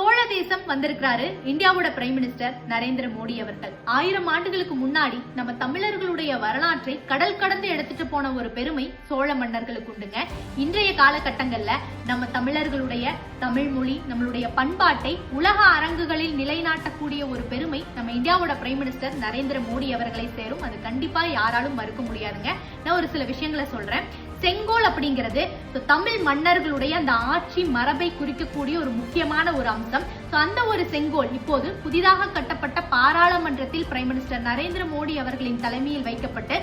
சோழ தேசம் வந்திருக்கிறாரு இந்தியாவோட பிரைம் மினிஸ்டர் நரேந்திர மோடி அவர்கள். 1000 ஆண்டுகளுக்கு முன்னாடி நம்ம தமிழர்களுடைய வரலாற்றை கடல் கடந்து எடுத்துட்டு போன ஒரு பெருமை சோழ மன்னர்களுக்கு உண்டுங்க. இன்றைய காலகட்டங்கள்ல நம்ம தமிழர்களுடைய தமிழ் மொழி, நம்மளுடைய பண்பாட்டை உலக அரங்குகளில் நிலைநாட்டக்கூடிய ஒரு பெருமை நம்ம இந்தியாவோட பிரைம் மினிஸ்டர் நரேந்திர மோடி அவர்களை சேரும். அது கண்டிப்பா யாராலும் மறுக்க முடியாதுங்க. நான் ஒரு சில விஷயங்களை சொல்றேன். செங்கோல் அப்படிங்கிறது தமிழ் மன்னர்களுடைய அந்த ஆட்சி மரபை குறிக்கக்கூடிய ஒரு முக்கியமான ஒரு அம்சம். அந்த ஒரு செங்கோல் இப்போது புதிதாக கட்டப்பட்ட பாராளுமன்றத்தில் பிரைம் மினிஸ்டர் நரேந்திர மோடி அவர்களின் தலைமையில் வைக்கப்பட்டு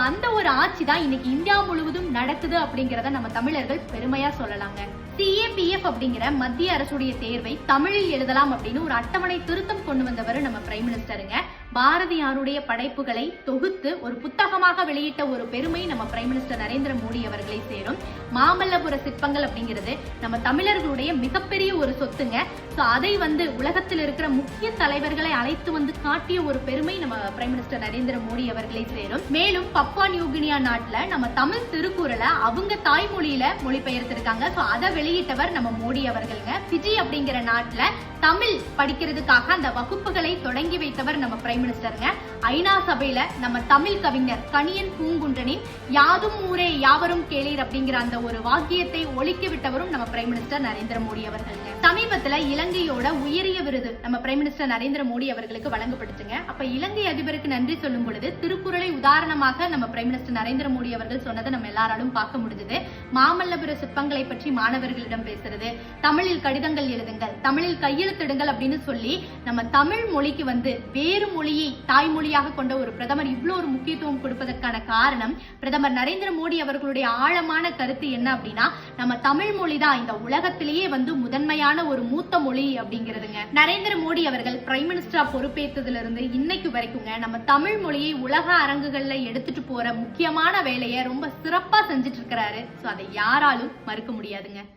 அந்த ஒரு ஆட்சி தான் இன்னைக்கு இந்தியா முழுவதும் நடக்குது அப்படிங்கறத நம்ம தமிழர்கள் பெருமையா சொல்லலாங்க. CAPF அப்படிங்கிற மத்திய அரசுடைய தேர்வை தமிழில் எழுதலாம் அப்படின்னு ஒரு அட்டவணை திருத்தம் கொண்டு வந்தவர் நம்ம பிரைம் மினிஸ்டருங்க. பாரதியாருடைய படைப்புகளை தொகுத்து ஒரு புத்தகமாக வெளியிட்ட ஒரு பெருமை நம்ம பிரைம் மினிஸ்டர் நரேந்திர மோடி அவர்களை சேரும். மாமல்லபுர சிற்பங்கள் அப்படிங்கிறது நம்ம தமிழர்களுடைய மிகப்பெரிய ஒரு சொத்துங்க. அதை உலகத்தில் இருக்கிற முக்கிய தலைவர்களை அழைத்து வந்து காட்டிய ஒரு பெருமை நம்ம பிரைம் மினிஸ்டர் நரேந்திர மோடி அவர்களை சேரும். மேலும் பப்புவா நியூகினியா நாட்டுல நம்ம தமிழ் திருக்குறளை அவங்க தாய்மொழியில மொழிபெயர்த்திருக்காங்க. அதை வெளியிட்டவர் நம்ம மோடி அவர்களுங்க. பிஜி அப்படிங்கிற நாட்டுல தமிழ் படிக்கிறதுக்காக அந்த வகுப்புகளை தொடங்கி வைத்தவர் நம்ம பிரைம் மினிஸ்டருங்க. ஐநா சபையில நம்ம தமிழ் கவிஞர் கணியன் பூங்குன்றனின் யாதும் ஊரே யாவரும் கேளீர் அப்படிங்கிற அந்த ஒரு வாக்கியத்தை ஒழிக்க விட்டவரும் நம்ம பிரைம் மினிஸ்டர் நரேந்திர மோடி அவர்களுங்க. சமீபத்துல இலங்கையோட உயரிய விருது நம்ம பிரைம் மினிஸ்டர் நரேந்திர மோடி அவர்களுக்கு வழங்கப்பட்டுச்சுங்க. அப்ப இலங்கை அதிபருக்கு நன்றி சொல்லும் பொழுது திருக்குறளை உதாரணமாக நம்ம பிரைம் மினிஸ்டர் நரேந்திர மோடி அவர்கள் சொன்னதை நம்ம எல்லாராலும் பார்க்க முடிஞ்சது. மாமல்லபுர சிற்பங்களை பற்றி மாணவர்களிடம் பேசுறது, தமிழில் கடிதங்கள் எழுதுங்கள், தமிழில் கையெழுத்திடுங்கள் அப்படின்னு சொல்லி நம்ம தமிழ் மொழிக்கு வேறு மொழியை தாய்மொழியாக கொண்ட ஒரு பிரதமர் இவ்வளவு ஒரு முக்கியத்துவம் கொடுப்பதற்கான காரணம் பிரதமர் நரேந்திர மோடி அவர்களுடைய ஆழமான கருத்து என்ன அப்படின்னா, நம்ம தமிழ் மொழி தான் இந்த உலகத்திலேயே முதன்மையான ஒரு மூத்த மொழி அப்படிங்கிறதுங்க. நரேந்திர மோடி அவர்கள் பிரைம் மினிஸ்டரா பொறுப்பேற்றதுல இருந்து இன்னைக்கு வரைக்குங்க நம்ம தமிழ் மொழியை உலக அரங்குகள்ல எடுத்துட்டு போற முக்கியமான வேலையை ரொம்ப சிறப்பா செஞ்சுட்டு இருக்கிறாரு. அதை யாராலும் மறுக்க முடியாதுங்க.